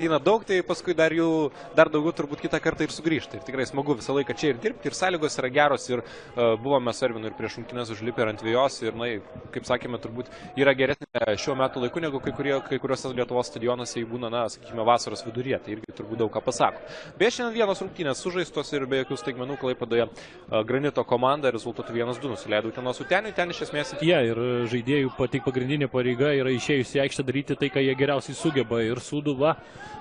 Eina daug, tai paskui dar daugiau turbūt kitą kartą ir sugrįžta. Ir tikrai smagu visą laiką čia ir dirbti, ir sąlygos yra geros, ir buvome su Ervinu ir prieš rungtynes užlipę ant vėjos, ir, na, kaip sakėme, turbūt yra geresnė šiuo metu laiku, negu kai kuriuose Lietuvos stadionuose jį būna, na, sakykime, vasaros viduryje, tai irgi turbūt daug ką pasako. Beje, šiandien vienos rungtynės sužaistos ir be jokių staigmenų Klaipėdoje Granito komanda rezultatų 1-2 nusileido Utenos Uteniui, ten iš esmės. Ir žaidėjų pagrindinė pareiga yra išėjusi į aikštę daryti tai, ką jie geriausiai sugeba, ir Sūduva,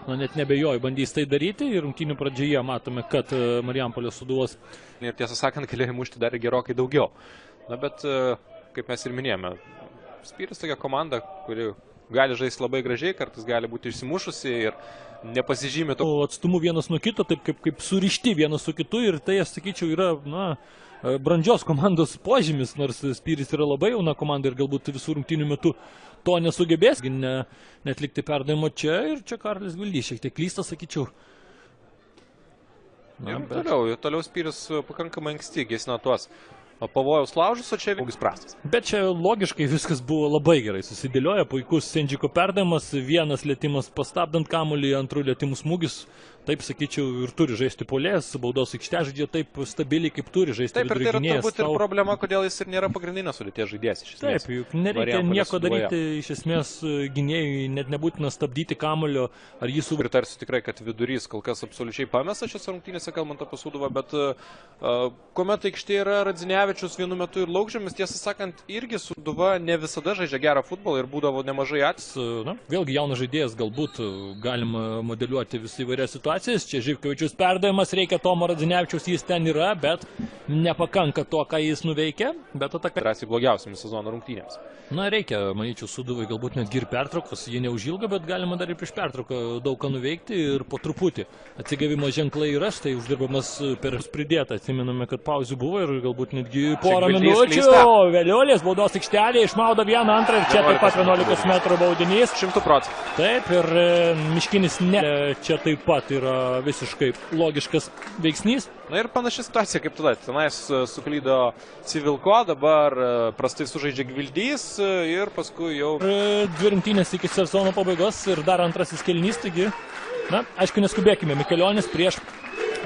net nebejoju, bandys tai daryti, ir rungtynių pradžioje matome, kad Marijampolės Sūduvos. Ir tiesą sakant, galėjo mušti dar gerokai daugiau. Na, bet, kaip mes ir minėjome, Spyris tokia komanda, kuri gali žaisti labai gražiai, kartais gali būti išsimušusi ir nepasižymė to. Atstumu vienas nuo kito, taip kaip surišti vienas su kitu, ir tai, aš sakyčiau, yra, na, brandžios komandos požymis, nors Spyris yra labai jauna komanda ir galbūt visų rungtynių metu to nesugebės, netlikti perdavimo čia, ir čia Karolis Gvildys šiek tiek klysta, sakyčiau. Na, toliau Spyris pakankamai anksti gesina tuos pavojaus laužus, o čia vėlgi prastas. Bet čia logiškai viskas buvo labai gerai susidėlioja, puikus Sendžiko perdavimas, vienas lietimas pastabdant kamuolį, antrų lietimų smūgis. Taip, sakyčiau, ir turi žaisti puolėjas, baudos aikštė žaidžia taip stabiliai, kaip turi žaisti. Taip, ir tai yra turbūt ir problema, kodėl jis ir nėra pagrindinės sudėties žaidėjas. Taip, juk nereikia nieko daryti, iš esmės gynėjui net nebūtina stabdyti kamuolio, ar jį su... Pritarsiu tikrai, kad vidurys kol kas absoliučiai pamesta šiose rungtynėse, kalbant apie Sūduvą, bet kuomet aikštė yra Radzinevičius vienu metu ir Laukžemis, tiesą sakant, irgi Sūduva ne visada žaidžia gerą futbolą ir būdavo nemažai atvejų. Vėlgi jaunas žaidėjas, galbūt galima modeliuoti visą įvairias situacijas. Čia Živkovičius perdavimas, reikia Tomo Radzinevičiaus, jis ten yra, bet nepakanka to, ką jis nuveikia. Bet ataka... Drąsiai blogiausiamis sezono rungtynėms. Na, reikia, manyčiau, Sūduvai galbūt netgi ir pertraukos, jie neužilga, bet galima dar ir prieš pertrauką daug ką nuveikti ir po truputį. Atsigavimo ženklai yra, štai uždirbamas per pridėtą. Atsimename, kad pauzių buvo ir galbūt netgi porą minučių. Vėliolės baudos aikštelė išmaudo vieną, antrą ir čia taip pat 11 metrų baudinys. 100%. Taip, ir Miškinis ne. Čia taip pat yra visiškai logiškas veiksnys. Na ir panaši situacija kaip tada. Tenais suklydo Civilko, dabar prastai sužaidžia Gvildys ir paskui jau... Dvi rungtynės iki sezono pabaigos ir dar antrasis kėlinys, taigi, na, aišku, neskubėkime. Mikelionis prieš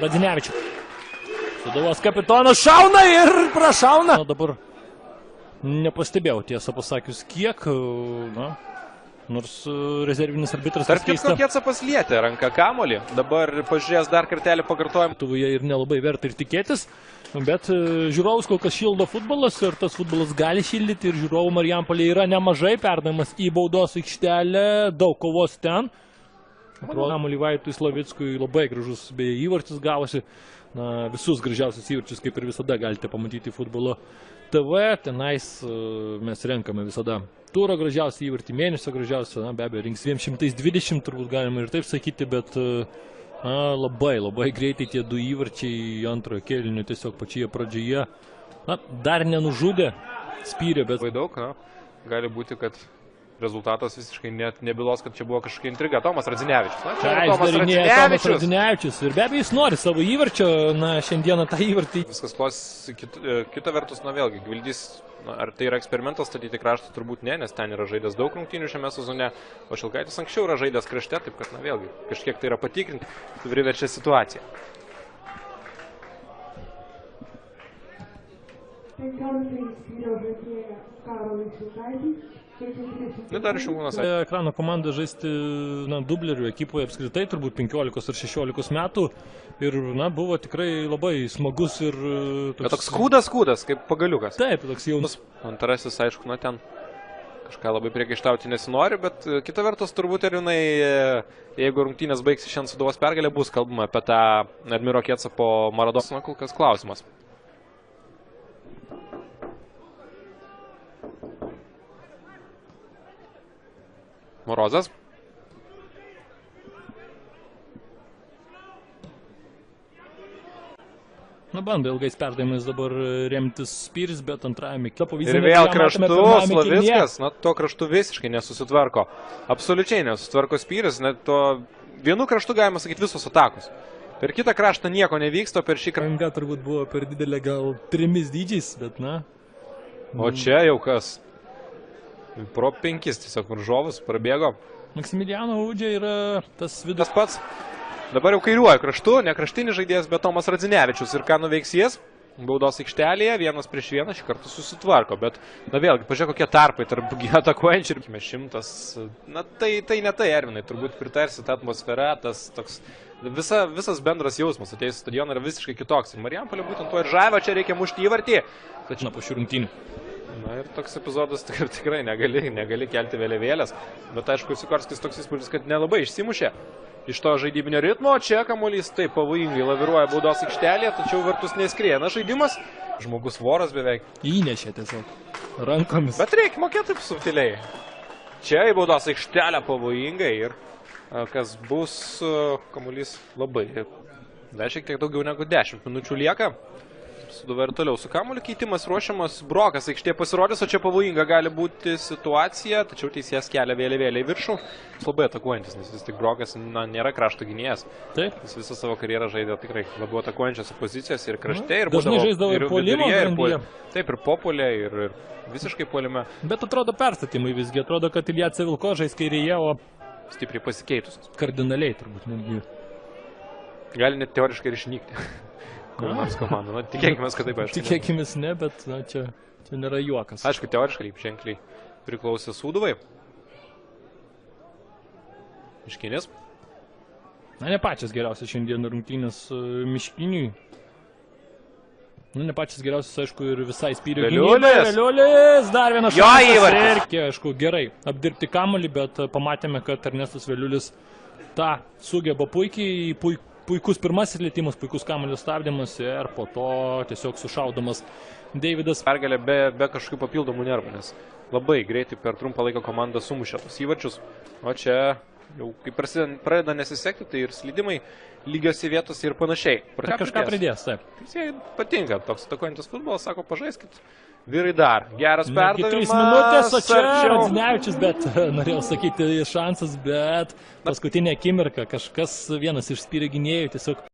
Radzinevičių. Sūduvos kapitonas šauna ir prašauna. Na, dabar nepastebėjau, tiesą pasakius, kiek, na... Nors rezervinis arbitras... Tarp kitko Kėcapas lietė ranką kamuolį, dabar pažiūrės dar kartelį pakartojimą. Lietuvoje ir nelabai verta ir tikėtis, bet žiūrovus kol kas šildo futbolas ir tas futbolas gali šildyti ir žiūrovų Marijampolėje yra nemažai, perdavimas į baudos aikštelę, daug kovos ten. Kamuolį Vaitui Slavickui labai gražus beje įvartis gavosi. Na, visus gražiausius įvarčius, kaip ir visada, galite pamatyti Futbolo TV. Tenais mes renkame visada turo gražiausią įvartį, mėnesio gražiausią, na, be abejo, rinks 120, turbūt galima ir taip sakyti, bet labai greitai tie du įvarčiai antrojo kėlinio tiesiog pačioje pradžioje. Na, dar nenužudė Spyrė, bet... Labai daug, na, gali būti, kad rezultatas visiškai net nebylos, kad čia buvo kažkokia intriga. Tomas Radzinevičius. Na, čia Tomas Radzinevičius. Ir be abejo, jis nori savo įvarčio, na, šiandieną tą įvartį. Viskas klosi, kita vertus, na, vėlgi, Gvildys, na, ar tai yra eksperimentas statyti kraštą, turbūt ne, nes ten yra žaidęs daug rungtynių šiame sezone, o Šilkaitis anksčiau yra žaidęs krašte, taip kad, na, vėlgi, kažkiek tai yra patikrinti, priverčia situaciją. Dar Šilūnas. Ekrano komanda žaisti dublerių ekipoje apskritai turbūt 15 ar 16 metų ir buvo tikrai labai smagus ir... Bet toks skūdas, kaip pagaliukas. Taip, toks jaunas. Antarasis, aišku, ten kažką labai priekaištauti nesinori, bet kita vertus turbūt ir jinai, jeigu rungtynės baigsis šiandien Sūduvos pergalė, bus kalbama apie tą Admiro Kėcapo Maradoną. Na, kol kas klausimas. Morozas. Na, bando ilgais perdavimais dabar remtis Spyris, bet antrajame ir vėl kraštu Slavickas, na, to kraštu visiškai nesusitvarko. Absoliučiai nesusitvarko Spyris, net to vienu kraštu galima sakyti visos atakos. Per kitą kraštą nieko nevyksta, per šį kraštą. Ranga turbūt buvo per didelė gal 3 dydžiais, bet na. O čia jau kas? Pro 5 tiesiog varžovus prabėgo. Maksimiliano Udžia yra tas vidus. Tas pats. Dabar jau kairiuoju kraštu, ne kraštinis žaidėjas, bet Tomas Radzinevičius. Ir ką nuveiks jis? Baudos aikštelėje, 1-1 šį kartą susitvarko, bet, na vėlgi, pažiūrėk, kokie tarpai tarp atakuojančių ir 100. Na tai ne tai, Ervinai, turbūt pritarsi, ta atmosfera, tas toks, visas bendras jausmas atėjus į stadioną yra visiškai kitoks. Ir Marijampolė būtent to ir žavio, čia reikia mušti įvartį. Tačiau po šių rungtynių. Na ir toks epizodas tikrai negali kelti vėliavėlės, bet aišku, Sikorskis toks įspūdis, kad nelabai išsimušė iš to žaidybinio ritmo. Čia kamuolys taip pavojingai laviruoja baudos aikštelėje, tačiau vartus neskrieja žaidimas. Žmogus voras beveik. Įnešė tiesiog rankomis. Bet reikia mokėti taip subtiliai. Čia į baudos aikštelę pavojingai ir kas bus, kamuolys labai. Dar šiek tiek daugiau negu 10 minučių lieka. Suduva ir toliau su kamuoliu keitimas ruošiamas. Brokas aikštėje pasirodys, o čia pavojinga gali būti situacija, tačiau teisėjas kelia vėliavėlę į viršų. Jis labai atakuojantis, nes vis tik Brokas nėra krašto gynėjas. Taip. Jis visą savo karjerą žaidė tikrai labiau atakuojančiose pozicijose ir krašte. Ir dažnai žaisdavo ir puolimo grandyje. Taip, ir populė, ir visiškai puolime. Bet atrodo perstatymai visgi. Atrodo, kad Ilja Civilko žais kairėje, o stipriai pasikeitusios. Kardinaliai turbūt netgi. Gali net teoriškai ir išnykti. Kur nors komanda. Na, tikėkime, kad taip aišku. Tikėkime ne, bet na, čia nėra juokas. Aišku, teoriškai ženkliai priklausė Sūduvai. Miškinis. Na, ne pačias geriausias šiandien rungtynės Miškiniui. Na, ne pačias geriausias, aišku, ir visai spyrio gynybai. Veliulis! Dar vienas šansas. Ir, aišku, gerai apdirbti kamuolį, bet pamatėme, kad Ernestas Veliulis tą sugeba puikiai, puikus pirmasis lietimas, puikus kamuolio stabdymas ir po to tiesiog sušaudamas Deividas. Pergalė be kažkokių papildomų nervų, nes labai greitai per trumpą laiką komanda sumušė tos įvarčius. O čia jau kai pradeda nesisekti, tai ir slydimai lygiose vietose ir panašiai. Kažką pridės, taip. Jis patinka toks atakuojantis futbolas, sako, pažaiskit. Vyrai dar. Geras perdavimas. 3 minutės, o čia Radzinevičius, bet norėjau sakyti šansas, bet paskutinė akimirka kažkas vienas iš spyrio gynėjų tiesiog